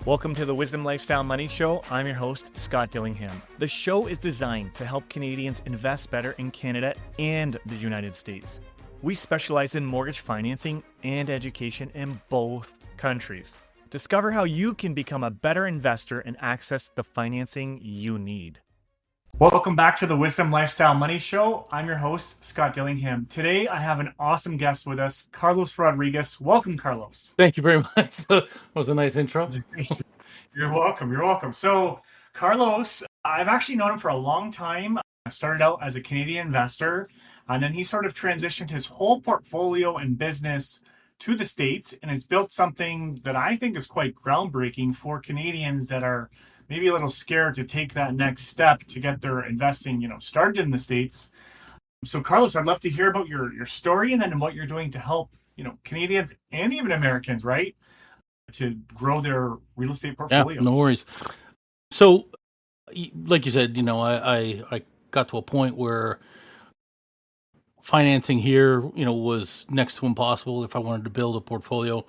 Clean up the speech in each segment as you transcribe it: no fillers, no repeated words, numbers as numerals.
Welcome to the Wisdom Lifestyle Money Show. I'm your host, Scott Dillingham. The show is designed to help Canadians invest better in Canada and the United States. We specialize in mortgage financing and education in both countries. Discover how you can become a better investor and access the financing you need. Welcome back to the Wisdom Lifestyle Money Show. I'm your host, Scott Dillingham. Today, I have an awesome guest with us, Carlos Rodriguez. Welcome, Carlos. Thank you very much. That was a nice intro. You're welcome. You're welcome. So, Carlos, I've actually known him for a long time. I started out as a Canadian investor, and then he sort of transitioned his whole portfolio and business to the States and has built something that I think is quite groundbreaking for Canadians that are maybe a little scared to take that next step to get their investing, started in the States. So, Carlos, I'd love to hear about your story and then what you're doing to help, Canadians and even Americans, right, to grow their real estate portfolios. Yeah, no worries. So, like you said, I got to a point where financing here, was next to impossible if I wanted to build a portfolio.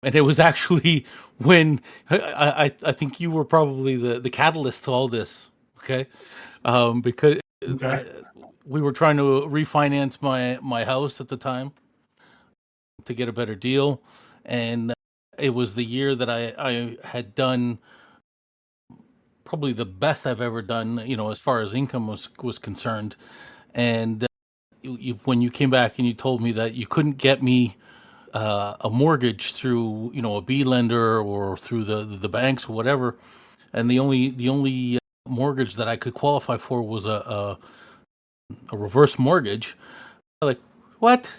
And it was actually when I think you were probably the catalyst to all this, okay? Because we were trying to refinance my house at the time to get a better deal, and it was the year that I had done probably the best I've ever done, as far as income was concerned. And when you came back and you told me that you couldn't get me a mortgage through, a B lender or through the banks or whatever, and the only mortgage that I could qualify for was a reverse mortgage. Like, what?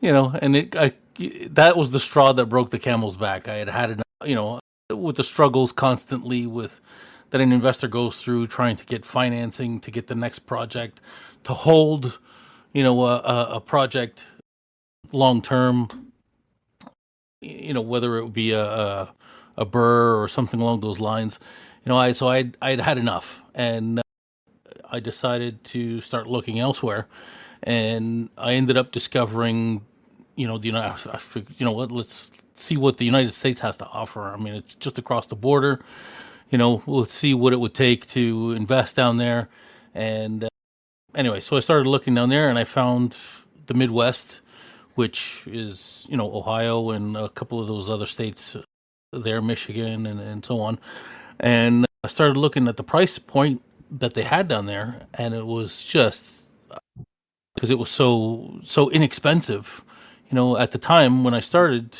And that was the straw that broke the camel's back. I had enough, with the struggles constantly with that an investor goes through trying to get financing to get the next project, to hold, a project long term, whether it would be a burr or something along those lines. I'd had enough, and I decided to start looking elsewhere, and I ended up discovering, I figured, let's see what the United States has to offer. I mean, it's just across the border. Let's see what it would take to invest down there. And anyway, so I started looking down there, and I found the Midwest, which is, Ohio and a couple of those other states there, Michigan and so on. And I started looking at the price point that they had down there, and it was just because it was so inexpensive. At the time when I started,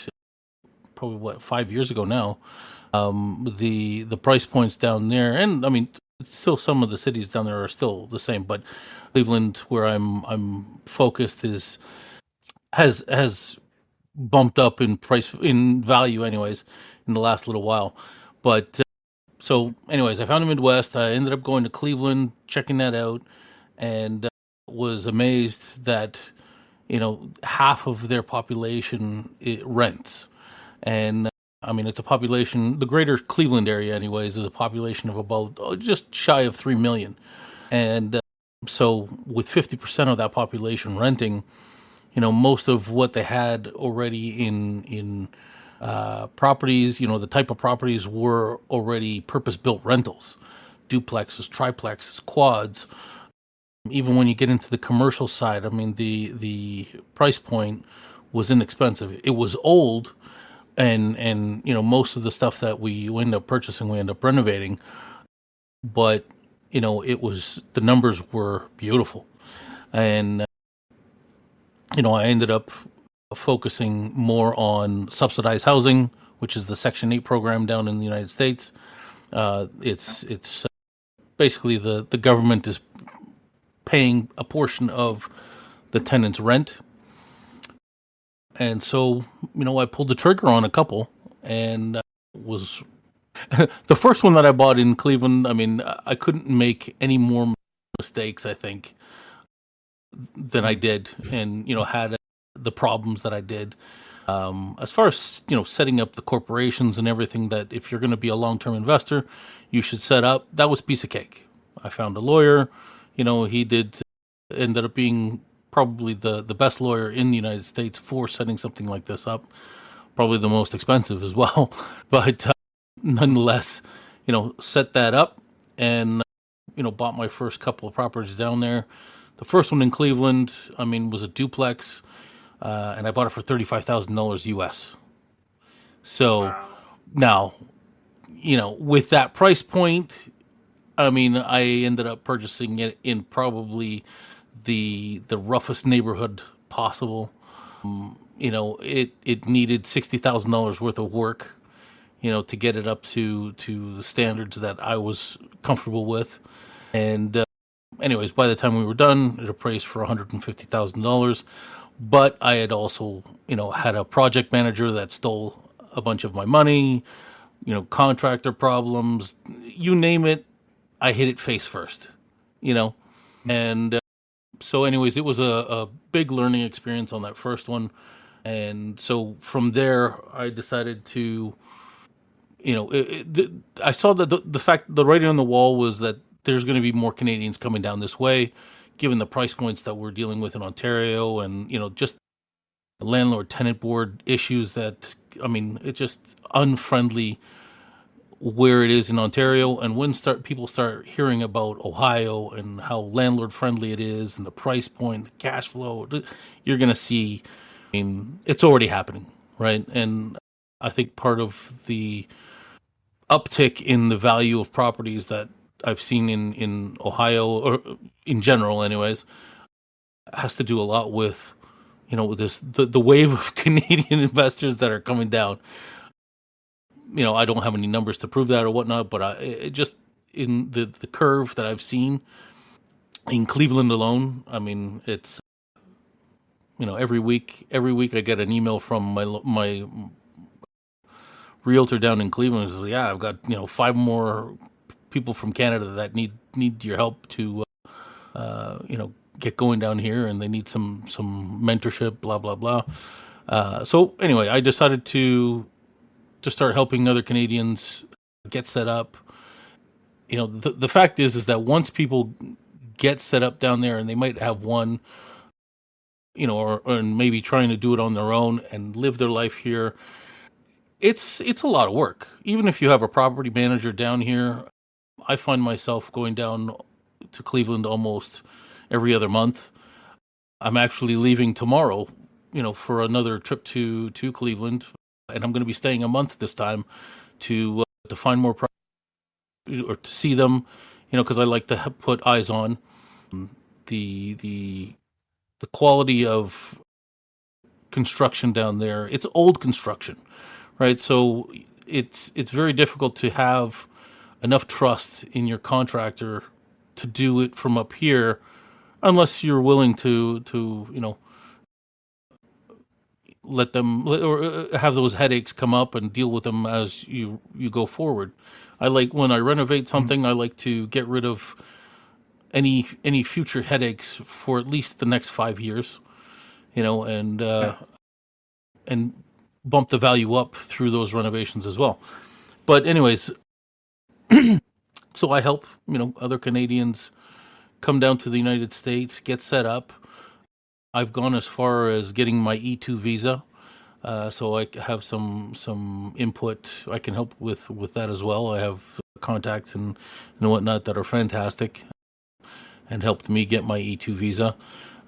probably 5 years ago now, the price points down there, and I mean, still some of the cities down there are still the same, but Cleveland, where I'm focused, has bumped up in price, in value anyways, in the last little while. But so anyways, I found the Midwest. I ended up going to Cleveland, checking that out, and was amazed that half of their population rents. And I mean, it's a population, the greater Cleveland area anyways, is a population of about just shy of 3 million. And so with 50% of that population renting, most of what they had already in properties, the type of properties were already purpose-built rentals, duplexes, triplexes, quads. Even when you get into the commercial side, I mean, the price point was inexpensive. It was old, and most of the stuff that we end up purchasing, we end up renovating. But it was, the numbers were beautiful, and I ended up focusing more on subsidized housing, which is the Section 8 program down in the United States. It's basically the government is paying a portion of the tenant's rent. And so, I pulled the trigger on a couple, and was the first one that I bought in Cleveland. I mean, I couldn't make any more mistakes, I think, than I did, and had the problems that I did. As far as setting up the corporations and everything, that if you're going to be a long-term investor, you should set up, that was piece of cake. I found a lawyer. He ended up being probably the best lawyer in the United States for setting something like this up. Probably the most expensive as well, but nonetheless, set that up and bought my first couple of properties down there. The first one in Cleveland, I mean, was a duplex, and I bought it for $35,000 US. So Wow. now, with that price point, I mean, I ended up purchasing it in probably the roughest neighborhood possible. It needed $60,000 worth of work, to get it up to the standards that I was comfortable with. And anyways, by the time we were done, it appraised for $150,000. But I had also, had a project manager that stole a bunch of my money, contractor problems, you name it, I hit it face first, you know. And so, anyways, it was a big learning experience on that first one. And so from there, I decided to, I saw that the fact, the writing on the wall was that there's going to be more Canadians coming down this way, given the price points that we're dealing with in Ontario, and just landlord tenant board issues that, I mean, it's just unfriendly where it is in Ontario. And when start people start hearing about Ohio and how landlord friendly it is and the price point, the cash flow, you're going to see, I mean, it's already happening, right? And I think part of the uptick in the value of properties that I've seen in Ohio, or in general anyways, has to do a lot with, with the wave of Canadian investors that are coming down. I don't have any numbers to prove that or whatnot, but it just, in the curve that I've seen in Cleveland alone, I mean, it's, every week I get an email from my realtor down in Cleveland who says, "Yeah, I've got, five more people from Canada that need your help to get going down here, and they need some mentorship, blah blah blah." So anyway, I decided to start helping other Canadians get set up. The fact is that once people get set up down there, and they might have one, or maybe trying to do it on their own and live their life here, it's a lot of work. Even if you have a property manager down here, I find myself going down to Cleveland almost every other month. I'm actually leaving tomorrow, for another trip to Cleveland, and I'm going to be staying a month this time to find more or to see them, because I like to put eyes on the the quality of construction down there. It's old construction, right? So it's very difficult to have enough trust in your contractor to do it from up here, unless you're willing to let them, or have those headaches come up and deal with them as you go forward. I like, when I renovate Mhm. something, I like to get rid of any future headaches for at least the next 5 years, and Yeah. and bump the value up through those renovations as well. But anyways, so I help, other Canadians come down to the United States, get set up. I've gone as far as getting my E2 visa, so I have some input. I can help with that as well. I have contacts and whatnot that are fantastic, and helped me get my E2 visa.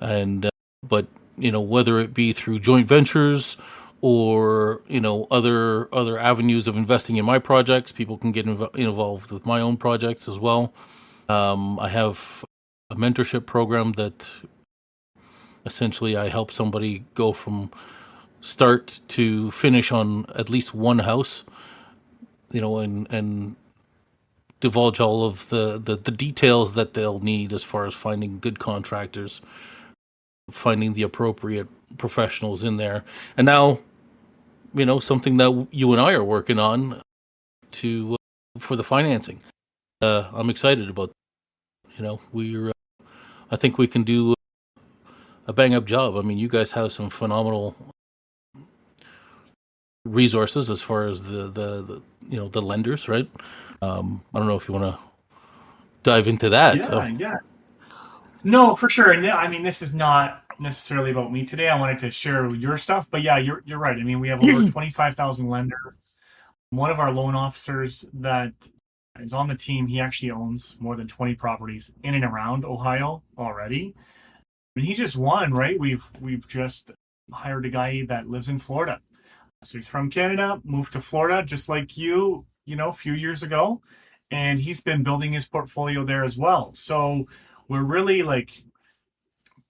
And but whether it be through joint ventures, or other avenues of investing in my projects, people can get involved with my own projects as well. I have a mentorship program that essentially I help somebody go from start to finish on at least one house, and divulge all of the details that they'll need as far as finding good contractors, finding the appropriate professionals in there. And now, something that you and I are working on to for the financing. I'm excited about. We're. I think we can do a bang up job. I mean, you guys have some phenomenal resources as far as the the lenders, right? I don't know if you want to dive into that. Yeah, yeah. No, for sure. And yeah, I mean, this is not necessarily about me today. I wanted to share your stuff, but yeah, you're right. I mean, we have over 25,000 lenders. One of our loan officers that is on the team, he actually owns more than 20 properties in and around Ohio already. And he just won, right? We've just hired a guy that lives in Florida. So he's from Canada, moved to Florida just like a few years ago, and he's been building his portfolio there as well. So we're really like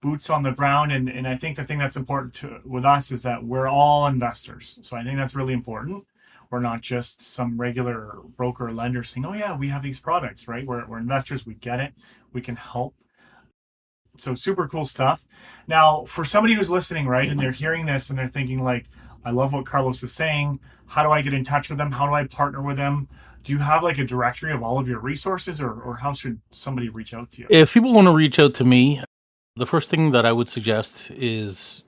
boots on the ground, and I think the thing that's important with us is that we're all investors. So I think that's really important. We're not just some regular broker or lender saying, "Oh yeah, we have these products," right? We're investors. We get it. We can help. So super cool stuff. Now, for somebody who's listening, right, and they're hearing this and they're thinking like, I love what Carlos is saying. How do I get in touch with them? How do I partner with them? Do you have like a directory of all of your resources, or how should somebody reach out to you? If people want to reach out to me, the first thing that I would suggest is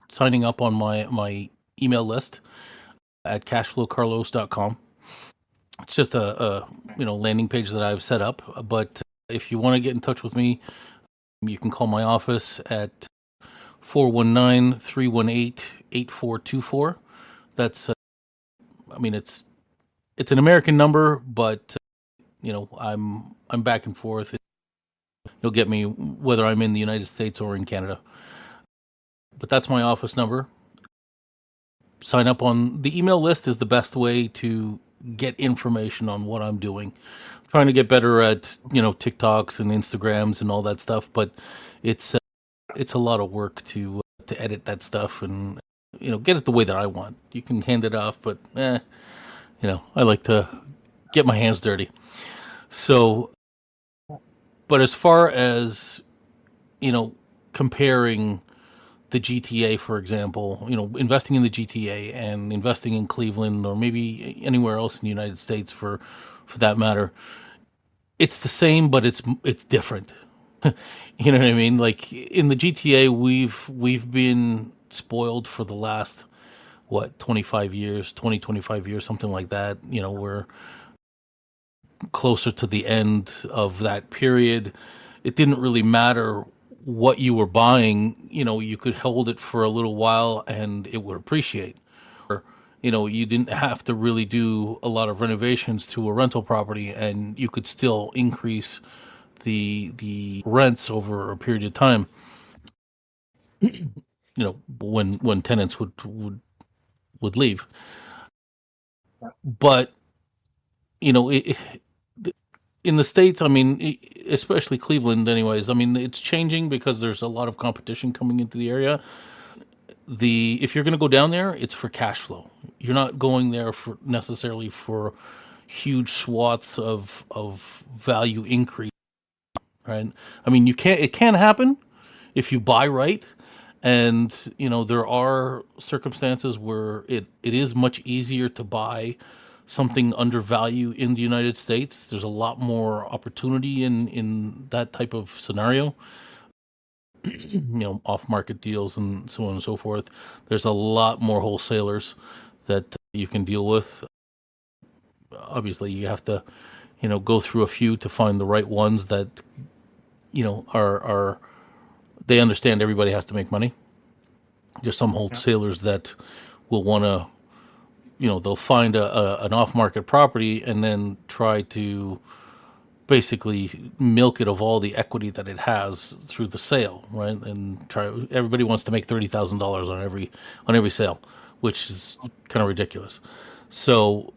signing up on my email list at cashflowcarlos.com. It's just a landing page that I've set up. But if you want to get in touch with me, you can call my office at 419-318-8424. That's it's an American number, but I'm back and forth. You'll get me whether I'm in the United States or in Canada. But that's my office number. Sign up on the email list is the best way to get information on what I'm doing. I'm trying to get better at TikToks and Instagrams and all that stuff, but it's a lot of work to edit that stuff and get it the way that I want. You can hand it off, but I like to get my hands dirty. So, but as far as comparing the GTA, for example, investing in the GTA and investing in Cleveland or maybe anywhere else in the United States for that matter, it's the same, but it's different. You know what I mean? Like in the GTA, we've been spoiled for the last 25 years, 25 years, something like that. We're closer to the end of that period. It didn't really matter what you were buying. You could hold it for a little while and it would appreciate. You didn't have to really do a lot of renovations to a rental property and you could still increase the rents over a period of time. When tenants would leave. But in the States, I mean, especially Cleveland, anyways. I mean, it's changing because there's a lot of competition coming into the area. If you're going to go down there, it's for cash flow. You're not going there for necessarily for huge swaths of value increase, right? I mean, it can happen if you buy right, and there are circumstances where it is much easier to buy something under value in the United States. There's a lot more opportunity in that type of scenario. Off market deals and so on and so forth. There's a lot more wholesalers that you can deal with. Obviously, you have to go through a few to find the right ones that are they understand everybody has to make money. There's some wholesalers that will want to they'll find an off market property and then try to basically milk it of all the equity that it has through the sale, right? And everybody wants to make $30,000 on every sale, which is kind of ridiculous. So,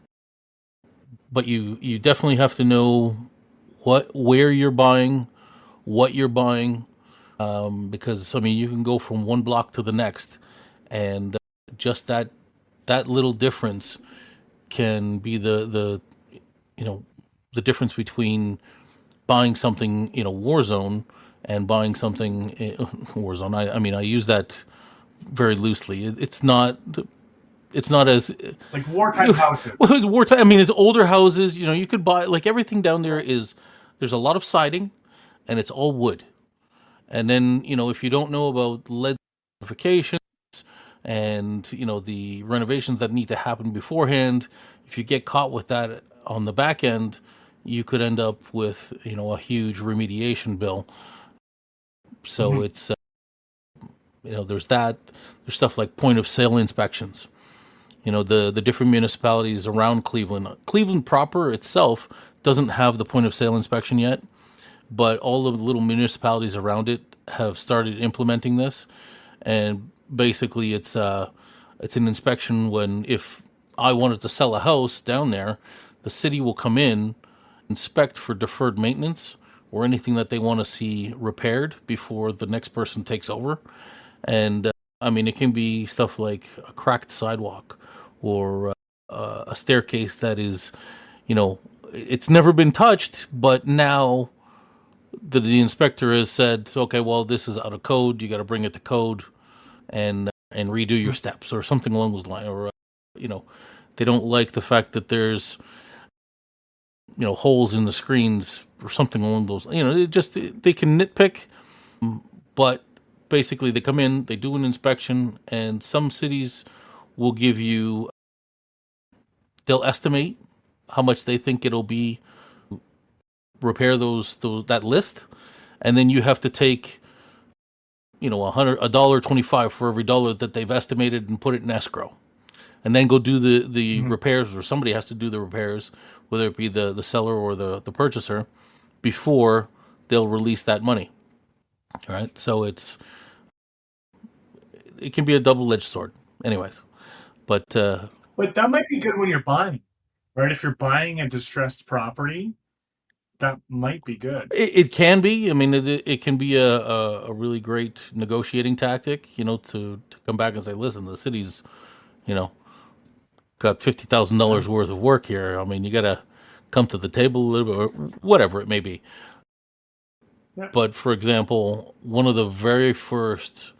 but you definitely have to know where you're buying, what you're buying, because I mean you can go from one block to the next, and just that little difference can be the difference between buying something in a war zone and buying something in war zone. I mean, I use that very loosely. It's not as like wartime houses. Well, it's wartime. I mean, it's older houses. You could buy like everything down there there's a lot of siding, and it's all wood. And then if you don't know about lead certification and the renovations that need to happen beforehand, if you get caught with that on the back end, you could end up with a huge remediation bill. So it's there's stuff like point of sale inspections. the different municipalities around Cleveland. Cleveland proper itself doesn't have the point of sale inspection yet, but all of the little municipalities around it have started implementing this. And basically, it's an inspection when, if I wanted to sell a house down there, the city will come in, inspect for deferred maintenance or anything that they want to see repaired before the next person takes over. And I mean, it can be stuff like a cracked sidewalk or a staircase that is, it's never been touched, but now the inspector has said, okay, well, this is out of code. You got to bring it to code and redo your steps or something along those lines. Or they don't like the fact that there's holes in the screens or something along those. They can nitpick, but basically they come in, they do an inspection, and some cities will give you, they'll estimate how much they think it'll be repair that list, and then you have to take $1.25 for every dollar that they've estimated and put it in escrow, and then go do the repairs, or somebody has to do the repairs, whether it be the seller or the purchaser, before they'll release that money. All right, so it can be a double-edged sword. Anyways, but that might be good when you're buying, right? If you're buying a distressed property, that might be good. It can be. I mean, it can be a really great negotiating tactic, to come back and say, listen, the city's, got $50,000 worth of work here. I mean, you got to come to the table a little bit, or whatever it may be. Yeah. But for example, one of the very first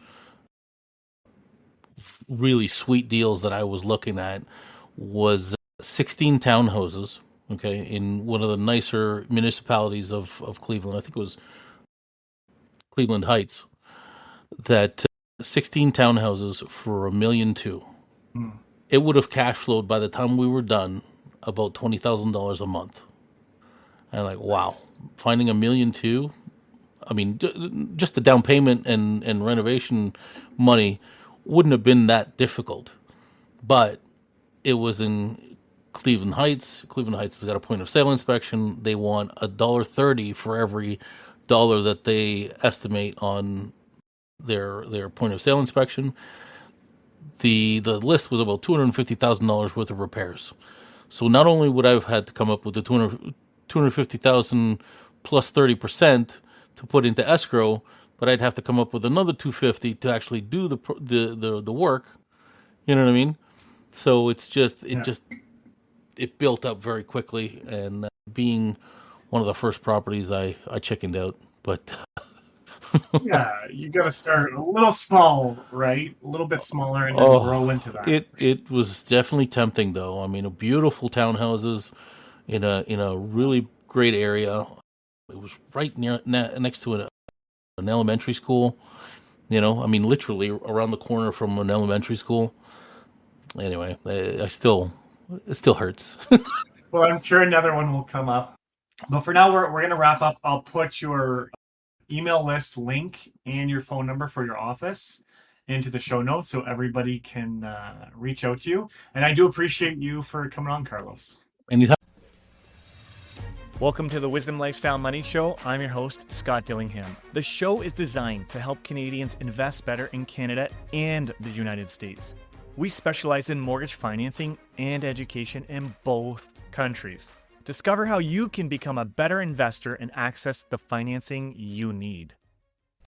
really sweet deals that I was looking at was 16 townhouses, okay, in one of the nicer municipalities of Cleveland. I think it was Cleveland Heights. That 16 townhouses for $1.2 million. It would have cash flowed by the time we were done about $20,000 a month. And like, wow, finding $1.2 million. I mean, just the down payment and renovation money wouldn't have been that difficult, but it was in Cleveland Heights. Cleveland Heights has got a point of sale inspection. They want $1.30 for every dollar that they estimate on their point of sale inspection. The list was about $250,000 worth of repairs. So not only would I have had to come up with the $250,000 plus 30% to put into escrow, but I'd have to come up with another $250,000 to actually do the work. You know what I mean? So it built up very quickly, and being one of the first properties, I chickened out. But yeah, you got to start a little small, right? A little bit smaller, and then grow into that. It was definitely tempting, though. I mean, beautiful townhouses in a really great area. It was right next to an elementary school. I mean, literally around the corner from an elementary school. Anyway, it still hurts. Well, I'm sure another one will come up. But for now, we're going to wrap up. I'll put your email list link and your phone number for your office into the show notes so everybody can reach out to you. And I do appreciate you for coming on, Carlos. Anytime. Welcome to the Wisdom Lifestyle Money Show. I'm your host, Scott Dillingham. The show is designed to help Canadians invest better in Canada and the United States. We specialize in mortgage financing and education in both countries. Discover how you can become a better investor and access the financing you need.